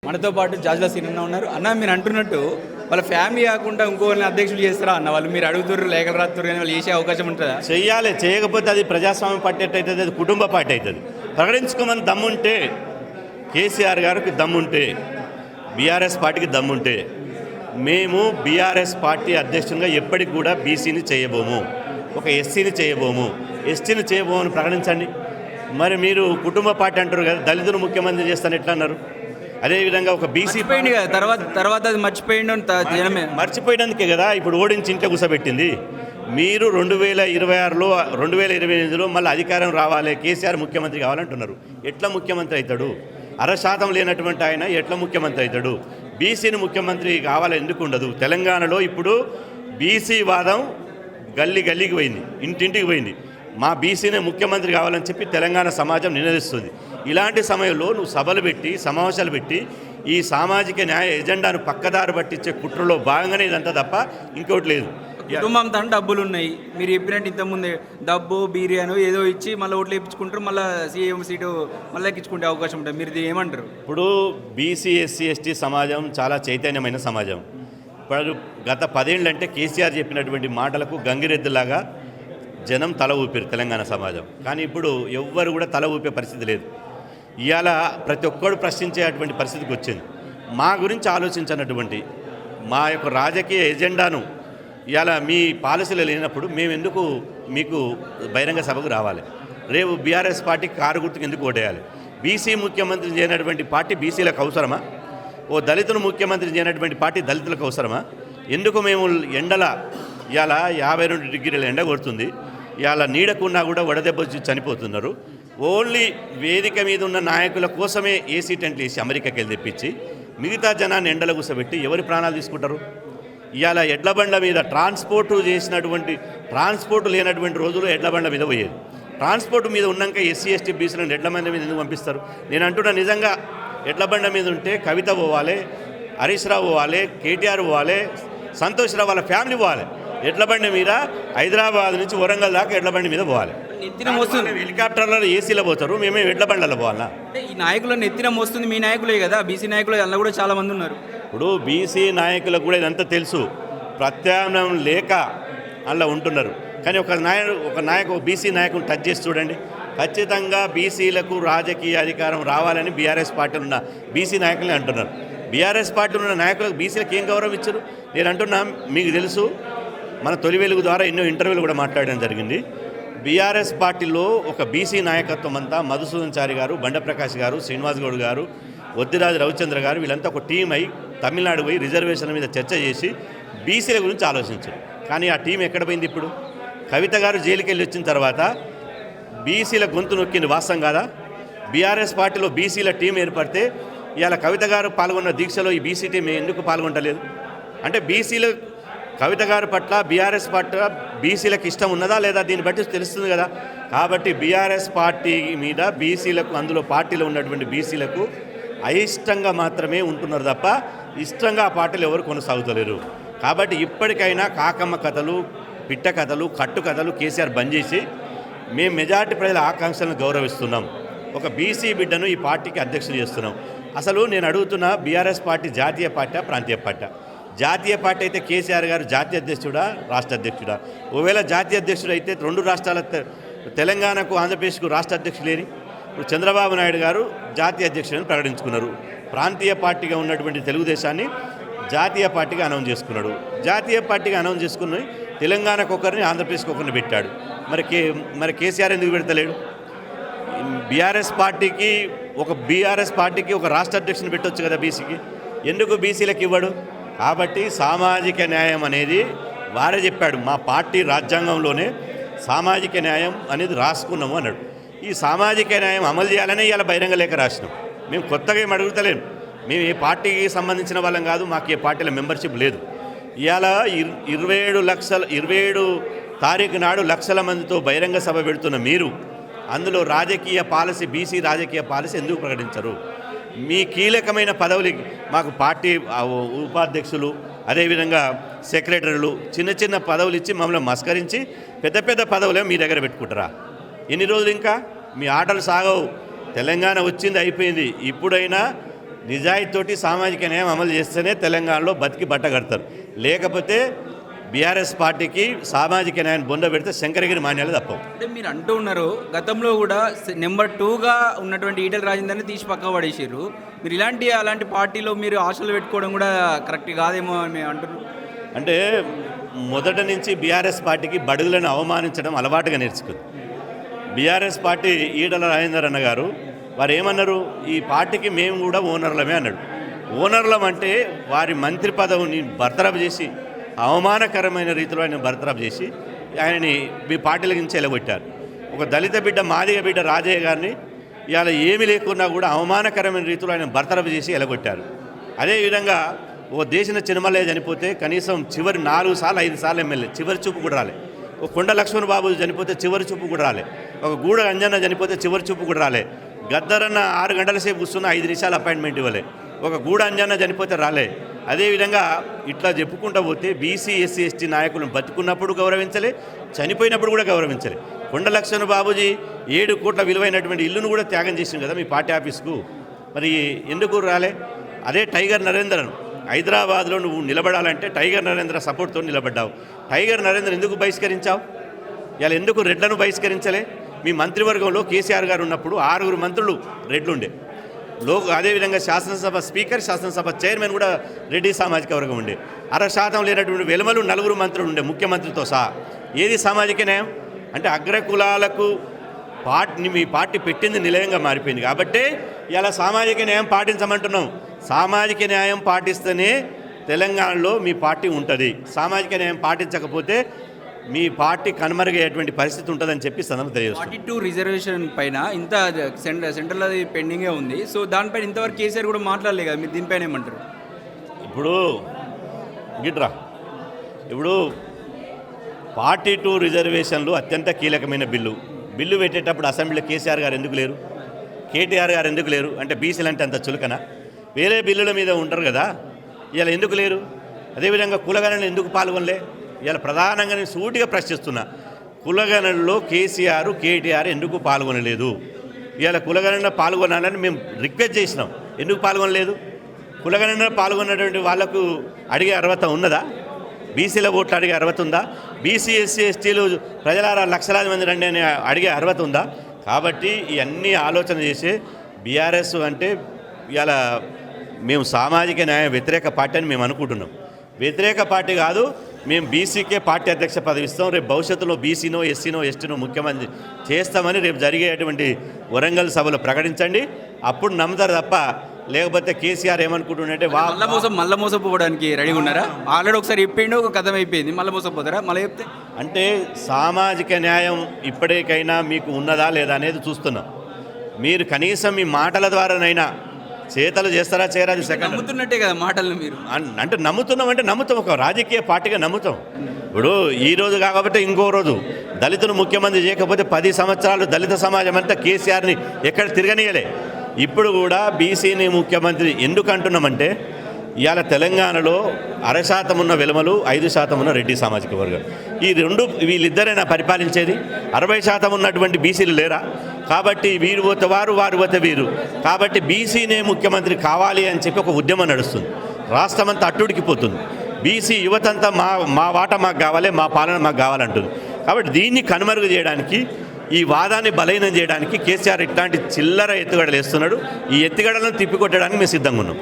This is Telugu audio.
మనతో పాటు జాజుల సీనన్న ఉన్నారు. అన్న మీరు అంటున్నట్టు వాళ్ళ ఫ్యామిలీ కాకుండా ఇంకోళ్ళని అధ్యక్షులు చేస్తారా అన్న? వాళ్ళు మీరు అడుగుతుర్రు లేఖలు రాస్తుర్రు కానీ వాళ్ళు చేసే అవకాశం ఉంటుందా? చెయ్యాలి. చేయకపోతే అది ప్రజాస్వామ్యం పార్టీ అవుతుంది, అది కుటుంబ పార్టీ అవుతుంది. ప్రకటించుకోమని దమ్ముంటే, కేసీఆర్ గారికి దమ్ముంటే, బీఆర్ఎస్ పార్టీకి దమ్ముంటే, మేము బీఆర్ఎస్ పార్టీ అధ్యక్షునిగా ఎప్పటికి కూడా బీసీని చేయబోము, ఒక ఎస్సీని చేయబోము, ఎస్టీని చేయబోము అని ప్రకటించండి. మరి మీరు కుటుంబ పార్టీ అంటారు కదా, దళితులు ముఖ్యమంత్రి చేస్తాను ఎట్లా అన్నారు? అదేవిధంగా ఒక బీసీ పోయింది కదా, తర్వాత అది మర్చిపోయింది. మర్చిపోయినందుకే కదా ఇప్పుడు ఓడించి ఇంట్లో కూర్చోబెట్టింది. మీరు 2026లో 2028లో మళ్ళీ అధికారం రావాలి, కేసీఆర్ ముఖ్యమంత్రి కావాలంటున్నారు. ఎట్లా ముఖ్యమంత్రి అవుతాడు? 60% లేనటువంటి ఆయన ఎట్లా ముఖ్యమంత్రి అవుతాడు? బీసీని ముఖ్యమంత్రి కావాలి ఎందుకు ఉండదు? తెలంగాణలో ఇప్పుడు బీసీ వాదం గల్లీకి పోయింది, ఇంటింటికి పోయింది. మా బీసీనే ముఖ్యమంత్రి కావాలని చెప్పి తెలంగాణ సమాజం నినదిస్తుంది. ఇలాంటి సమయంలో నువ్వు సభలు పెట్టి సమావేశాలు పెట్టి ఈ సామాజిక న్యాయ ఎజెండాను పక్కదారి పట్టించే కుట్రలో భాగంగానే ఇదంతా తప్ప ఇంకోటి లేదు. కుటుంబం తన డబ్బులు ఉన్నాయి, మీరు చెప్పినట్టు ఇంతకుముందే డబ్బు బిర్యానీ ఏదో ఇచ్చి మళ్ళీ ఓట్లు వేయించుకుంటారు, మళ్ళీ సీఎం సీటు మళ్ళీ ఎక్కించుకుంటే అవకాశం ఉంటుంది. మీరు ఏమంటారు? ఇప్పుడు బీసీ ఎస్సీ ఎస్టీ సమాజం చాలా చైతన్యమైన సమాజం. ఇప్పుడు గత 10 ఏళ్ళు అంటే కేసీఆర్ చెప్పినటువంటి మాటలకు గంగిరెద్దులాగా జనం తల ఊపారు తెలంగాణ సమాజం. కానీ ఇప్పుడు ఎవ్వరు కూడా తల ఊపే పరిస్థితి లేదు. ఇవాళ ప్రతి ఒక్కరు ప్రశ్నించేటువంటి పరిస్థితికి వచ్చింది. మా గురించి ఆలోచించినటువంటి మా యొక్క రాజకీయ ఎజెండాను ఇవాళ మీ పాలసీలు లేనప్పుడు మేము ఎందుకు మీకు బహిరంగ సభకు రావాలి? రేపు బీఆర్ఎస్ పార్టీకి కారు గుర్తుకు ఎందుకు ఓటేయాలి? బీసీ ముఖ్యమంత్రి చేయనటువంటి పార్టీ బీసీలకు అవసరమా? ఓ దళితులు ముఖ్యమంత్రి చేయనటువంటి పార్టీ దళితులకు అవసరమా? ఎందుకు మేము ఎండల ఇవాళ 52 డిగ్రీల ఎండ కొడుతుంది, ఇవాళ నీడకున్నా కూడా వడదెబ్బ వచ్చి చనిపోతున్నారు. ఓన్లీ వేదిక మీద ఉన్న నాయకుల కోసమే ఏసీ టెంట్లు వేసి అమెరికాకి వెళ్ళి తెప్పించి మిగతా జనాన్ని ఎండల కూసబెట్టి ఎవరి ప్రాణాలు తీసుకుంటారు? ఇవాళ ఎడ్ల బండ్ల మీద ట్రాన్స్పోర్ట్ లేనటువంటి రోజులు ఎడ్ల బండ్ల మీద పోయేది. ట్రాన్స్పోర్ట్ మీద ఉన్నాక ఎస్సీ ఎస్టీ బీసీలను ఎడ్ల బండ్ల మీద ఎందుకు పంపిస్తారు? నేను అంటున్నా, నిజంగా ఎడ్ల బండ మీద ఉంటే కవిత పోవాలి, హరీష్ రావు పోవాలి, కేటీఆర్ పోవాలి, సంతోష్ రావు వాళ్ళ ఫ్యామిలీ పోవాలి. ఎడ్ల బండి మీద హైదరాబాద్ నుంచి వరంగల్ దాకా ఎడ్ల బండి మీద పోవాలి. నెత్తిన మోస్తుంది, హెలికాప్టర్లలో ఏసీలో పోతారు, మేమే ఎడ్ల బండ్లలో పోవాలా? ఈ నాయకులను నెత్తిన మోస్తుంది మీ నాయకులే కదా, బీసీ నాయకులు అందులో కూడా చాలా మంది ఉన్నారు. ఇప్పుడు బీసీ నాయకులకు కూడా ఇదంతా తెలుసు, ప్రత్యామ్నాయం లేక అలా ఉంటున్నారు. కానీ ఒక బీసీ నాయకుని టచ్ చేసి చూడండి, ఖచ్చితంగా బీసీలకు రాజకీయ అధికారం రావాలని బీఆర్ఎస్ పార్టీలో ఉన్న బీసీ నాయకులని అంటున్నారు. బీఆర్ఎస్ పార్టీలో ఉన్న నాయకులకు బీసీలకు ఏం గౌరవం ఇచ్చారు? నేను అంటున్నా, మీకు తెలుసు, మన తొలి వెలుగు ద్వారా ఎన్నో ఇంటర్వ్యూలు కూడా మాట్లాడడం జరిగింది. బీఆర్ఎస్ పార్టీలో ఒక బీసీ నాయకత్వం అంతా మధుసూదన్ చారి గారు, బండప్రకాష్ గారు, శ్రీనివాస్ గౌడ్ గారు, వద్దిరాజు రవిచంద్ర గారు వీళ్ళంతా ఒక టీం అయి తమిళనాడు పోయి రిజర్వేషన్ల మీద చర్చ చేసి బీసీల గురించి ఆలోచించారు. కానీ ఆ టీం ఎక్కడ పోయింది? ఇప్పుడు కవిత గారు జైలుకి వెళ్ళి వచ్చిన తర్వాత బీసీల గొంతు నొక్కింది, వాస్తవం కాదా? బీఆర్ఎస్ పార్టీలో బీసీల టీం ఏర్పడితే ఇవాళ కవిత గారు పాల్గొన్న దీక్షలో ఈ బీసీ టీం ఎందుకు పాల్గొంటలేదు? అంటే బీసీలు కవిత గారి పట్ల బీఆర్ఎస్ పట్ల బీసీలకు ఇష్టం ఉన్నదా లేదా దీన్ని బట్టి తెలుస్తుంది కదా. కాబట్టి బీఆర్ఎస్ పార్టీ మీద బీసీలకు, అందులో పార్టీలో ఉన్నటువంటి బీసీలకు అయిష్టంగా మాత్రమే ఉంటున్నారు తప్ప ఇష్టంగా ఆ పార్టీలు ఎవరు కొనసాగుతలేరు. కాబట్టి ఇప్పటికైనా కాకమ్మ కథలు, పిట్ట కథలు, కట్టు కథలు కేసీఆర్ బంద్ చేసి మేము మెజార్టీ ప్రజల ఆకాంక్షలను గౌరవిస్తున్నాం, ఒక బీసీ బిడ్డను ఈ పార్టీకి అధ్యక్షులు చేస్తున్నాం. అసలు నేను అడుగుతున్నా, బీఆర్ఎస్ పార్టీ జాతీయ పార్టీ ప్రాంతీయ పార్టీ? జాతీయ పార్టీ అయితే కేసీఆర్ గారు జాతీయ అధ్యక్షుడా రాష్ట్ర అధ్యక్షుడా? ఒకవేళ జాతీయ అధ్యక్షుడు అయితే 2 రాష్ట్రాల తెలంగాణకు ఆంధ్రప్రదేశ్కు రాష్ట్ర అధ్యక్షులేని? ఇప్పుడు చంద్రబాబు నాయుడు గారు జాతీయ అధ్యక్షులని ప్రకటించుకున్నారు. ప్రాంతీయ పార్టీగా ఉన్నటువంటి తెలుగుదేశాన్ని జాతీయ పార్టీగా అనౌన్స్ చేసుకున్నాడు. జాతీయ పార్టీగా అనౌన్స్ చేసుకుని తెలంగాణకు ఒకరిని, ఆంధ్రప్రదేశ్కి ఒకరిని పెట్టాడు. మరి కేసీఆర్ ఎందుకు పెడతలేడు? బీఆర్ఎస్ పార్టీకి ఒక రాష్ట్ర అధ్యక్షుని పెట్టవచ్చు కదా బీసీకి, ఎందుకు బీసీలకు ఇవ్వడు? కాబట్టి సామాజిక న్యాయం అనేది వారే చెప్పాడు, మా పార్టీ రాజ్యాంగంలోనే సామాజిక న్యాయం అనేది రాసుకున్నాము అన్నాడు. ఈ సామాజిక న్యాయం అమలు చేయాలనే ఇవాళ బహిరంగ లేఖ రాసినాం. మేము కొత్తగా ఏం అడుగుతలేము, మేము ఏ పార్టీకి సంబంధించిన వాళ్ళం కాదు, మాకు ఏ పార్టీలో మెంబర్షిప్ లేదు. ఇవాళ 27 తారీఖు నాడు లక్షల మందితో బహిరంగ సభ పెడుతున్న మీరు అందులో రాజకీయ పాలసీ, బీసీ రాజకీయ పాలసీ ఎందుకు ప్రకటించరు? మీ కీలకమైన పదవులకి మాకు పార్టీ ఉపాధ్యక్షులు, అదేవిధంగా సెక్రటరీలు, చిన్న పదవులు ఇచ్చి మమ్మల్ని మస్కరించి పెద్ద పదవులే మీ దగ్గర పెట్టుకుంటారా? ఎన్ని రోజులు ఇంకా మీ ఆటలు సాగవు? తెలంగాణ వచ్చింది, అయిపోయింది. ఇప్పుడైనా నిజాయితీతోటి సామాజిక న్యాయం అమలు చేస్తేనే తెలంగాణలో బతికి బట్ట కడతారు. లేకపోతే బీఆర్ఎస్ పార్టీకి సామాజిక న్యాయం బొంద పెడితే శంకరగిరి మాన్యాలు తప్పవు. అంటే మీరు అంటూ ఉన్నారు గతంలో కూడా నెంబర్ 2గా ఉన్నటువంటి ఈటెల రాజేందర్ని తీసి పక్క పడేసారు. మీరు అలాంటి పార్టీలో మీరు ఆశలు పెట్టుకోవడం కూడా కరెక్ట్ కాదేమో అని అంటున్నారు. అంటే మొదటి నుంచి బీఆర్ఎస్ పార్టీకి బడుగులను అవమానించడం అలవాటుగా నేర్చుకుంది. బీఆర్ఎస్ పార్టీ ఈటల రాజేందర్ అన్న గారు వారు ఏమన్నారు, ఈ పార్టీకి మేము కూడా ఓనర్లమే అన్నాడు. ఓనర్లం అంటే వారి మంత్రి పదవిని బర్తరఫ్ చేసి అవమానకరమైన రీతిలో ఆయన బర్తరఫ్ చేసి ఆయనని మీ పార్టీల నుంచి ఎలగొట్టారు. ఒక దళిత బిడ్డ మాదిగ బిడ్డ రాజయ్య గారిని ఇవాళ ఏమి లేకున్నా కూడా అవమానకరమైన రీతిలో ఆయన బర్తరఫ్ చేసి ఎలగొట్టారు. అదేవిధంగా ఓ దేశన చినమల్లయ్య చనిపోతే కనీసం చివరి 4 సార్లు 5 సార్లు ఎమ్మెల్యే చివరి చూపు కూడా రాలే. ఒక కొండ లక్ష్మణ్ బాబు చనిపోతే చివరి చూపు కూడా రాలే. ఒక గూడ అంజన్న చనిపోతే చివరి చూపు కూడా రాలే. గద్దరన్న 6 గంటల సేపు కూర్చున్న 5 నిమిషాలు అపాయింట్మెంట్ ఇవ్వలే. ఒక గూడ అంజన్న చనిపోతే రాలే. అదేవిధంగా ఇట్లా చెప్పుకుంటూ పోతే బీసీ ఎస్సీ ఎస్టీ నాయకులను బతుకున్నప్పుడు గౌరవించలే, చనిపోయినప్పుడు కూడా గౌరవించలే. కొండ లక్ష్మణ్ బాబుజీ 7 కోట్ల విలువైనటువంటి ఇల్లును కూడా త్యాగం చేసింది కదా మీ పార్టీ ఆఫీస్కు. మరి ఎందుకు రాలే? అదే టైగర్ నరేంద్రను హైదరాబాద్లో నువ్వు నిలబడాలంటే టైగర్ నరేంద్ర సపోర్ట్తో నిలబడ్డావు. టైగర్ నరేంద్ర ఎందుకు బహిష్కరించావు? ఇలా ఎందుకు రెడ్లను బహిష్కరించలే? మీ మంత్రివర్గంలో కేసీఆర్ గారు ఉన్నప్పుడు 6 మంత్రులు రెడ్లుండే. అదేవిధంగా శాసనసభ స్పీకర్, శాసనసభ చైర్మన్ కూడా రెడ్డి సామాజిక వర్గం ఉండే. 60% లేనటువంటి వెలుమలు 4 మంత్రులు ఉండే ముఖ్యమంత్రితో సహా. ఏది సామాజిక న్యాయం? అంటే అగ్రకులాలకు మీ పార్టీ పెట్టింది నిలయంగా మారిపోయింది. కాబట్టి ఇలా సామాజిక న్యాయం పాటించమంటున్నాం. సామాజిక న్యాయం పాటిస్తేనే తెలంగాణలో మీ పార్టీ ఉంటుంది. సామాజిక న్యాయం పాటించకపోతే మీ పార్టీ కనుమరుగయ్యేటువంటి పరిస్థితి ఉంటుందని చెప్పి సందర్భం తెలియజేస్తుంది. 42 రిజర్వేషన్ పైన ఇంత సెంట్రల్ అది పెండింగే ఉంది. సో దానిపైన ఇంతవరకు కేసీఆర్ కూడా మాట్లాడలే కదా, మీరు దీనిపైన ఏమంటారు? ఇప్పుడు 42 రిజర్వేషన్లు అత్యంత కీలకమైన బిల్లు పెట్టేటప్పుడు అసెంబ్లీలో కేసీఆర్ గారు ఎందుకు లేరు, కేటీఆర్ గారు ఎందుకు లేరు? అంటే బీసీలు అంటే అంత చులకన? వేరే బిల్లుల మీద ఉంటారు కదా, ఇలా ఎందుకు లేరు? అదేవిధంగా కులగణనలు ఎందుకు పాల్గొనలే? ఇలా ప్రధానంగా నేను సూటిగా ప్రశ్నిస్తున్నా, కులగణనలో కేసీఆర్ కేటీఆర్ ఎందుకు పాల్గొనలేదు? ఇలా కులగణన పాల్గొనాలని మేము రిక్వెస్ట్ చేసినాం, ఎందుకు పాల్గొనలేదు? కులగణన పాల్గొన్నటువంటి వాళ్లకు అడిగే అర్హత ఉన్నదా? బీసీల ఓట్లు అడిగే అర్హత ఉందా? బీసీ ఎస్సీ ఎస్టీలు ప్రజలారా లక్షలాది మంది రండి అని అడిగే అర్హత ఉందా? కాబట్టి ఇవన్నీ ఆలోచన చేసే బీఆర్ఎస్ అంటే ఇలా మేము సామాజిక న్యాయ వ్యతిరేక పార్టీ అని మేము అనుకుంటున్నాం. వ్యతిరేక పార్టీ కాదు, మేము బీసీకే పార్టీ అధ్యక్ష పదవి ఇస్తాం. రేపు భవిష్యత్తులో బీసీనో ఎస్సీనో ఎస్టీనో ముఖ్యమంత్రి చేస్తామని రేపు జరిగేటువంటి వరంగల్ సభలో ప్రకటించండి, అప్పుడు నమ్ముతారు తప్ప. లేకపోతే కేసీఆర్ ఏమనుకుంటుండే మళ్ళీ మోసపోవడానికి రెడీగా ఉన్నారా? ఆల్రెడీ ఒకసారి చెప్పిండు, ఒక కథం అయిపోయింది, మళ్ళీ మోసపోతారా? మళ్ళీ చెప్తే అంటే సామాజిక న్యాయం ఇప్పటికైనా మీకు ఉన్నదా లేదా అనేది చూస్తున్నాం. మీరు కనీసం మీ మాటల ద్వారానైనా చేతలు చేస్తారా చేయరా? అది సెకండ్. నమ్ముతున్నట్టే కదా మాటలను మీరు అంటే నమ్ముతున్నాం, అంటే నమ్ముతాం, ఒక రాజకీయ పార్టీగా నమ్ముతాం. ఇప్పుడు ఈ రోజు కాకపోతే ఇంకో రోజు దళితులు ముఖ్యమంత్రి చేయకపోతే 10 సంవత్సరాలు దళిత సమాజం అంతా కేసీఆర్ని ఎక్కడ తిరగనీయలే. ఇప్పుడు కూడా బీసీని ముఖ్యమంత్రి ఎందుకు అంటున్నామంటే ఇవాళ తెలంగాణలో 60% ఉన్న వెలుమలు, 5% ఉన్న రెడ్డి సామాజిక వర్గం. వీళ్ళిద్దరైనా పరిపాలించేది. 60% ఉన్నటువంటి బీసీలు లేరా? కాబట్టి వీరు పోతే వారు, వారు పోతే వీరు. కాబట్టి బీసీనే ముఖ్యమంత్రి కావాలి అని చెప్పి ఒక ఉద్యమం నడుస్తుంది. రాష్ట్రం అంతా అట్టుడికిపోతుంది. బీసీ యువతంతా మా వాటా మాకు కావాలి, మా పాలన మాకు కావాలంటుంది. కాబట్టి దీన్ని కనుమరుగు చేయడానికి, ఈ వాదాన్ని బలహీనం చేయడానికి కేసీఆర్ ఇట్లాంటి చిల్లర ఎత్తుగడలు వేస్తున్నాడు. ఈ ఎత్తుగడలను తిప్పికొట్టడానికి మేము సిద్ధంగా ఉన్నాం.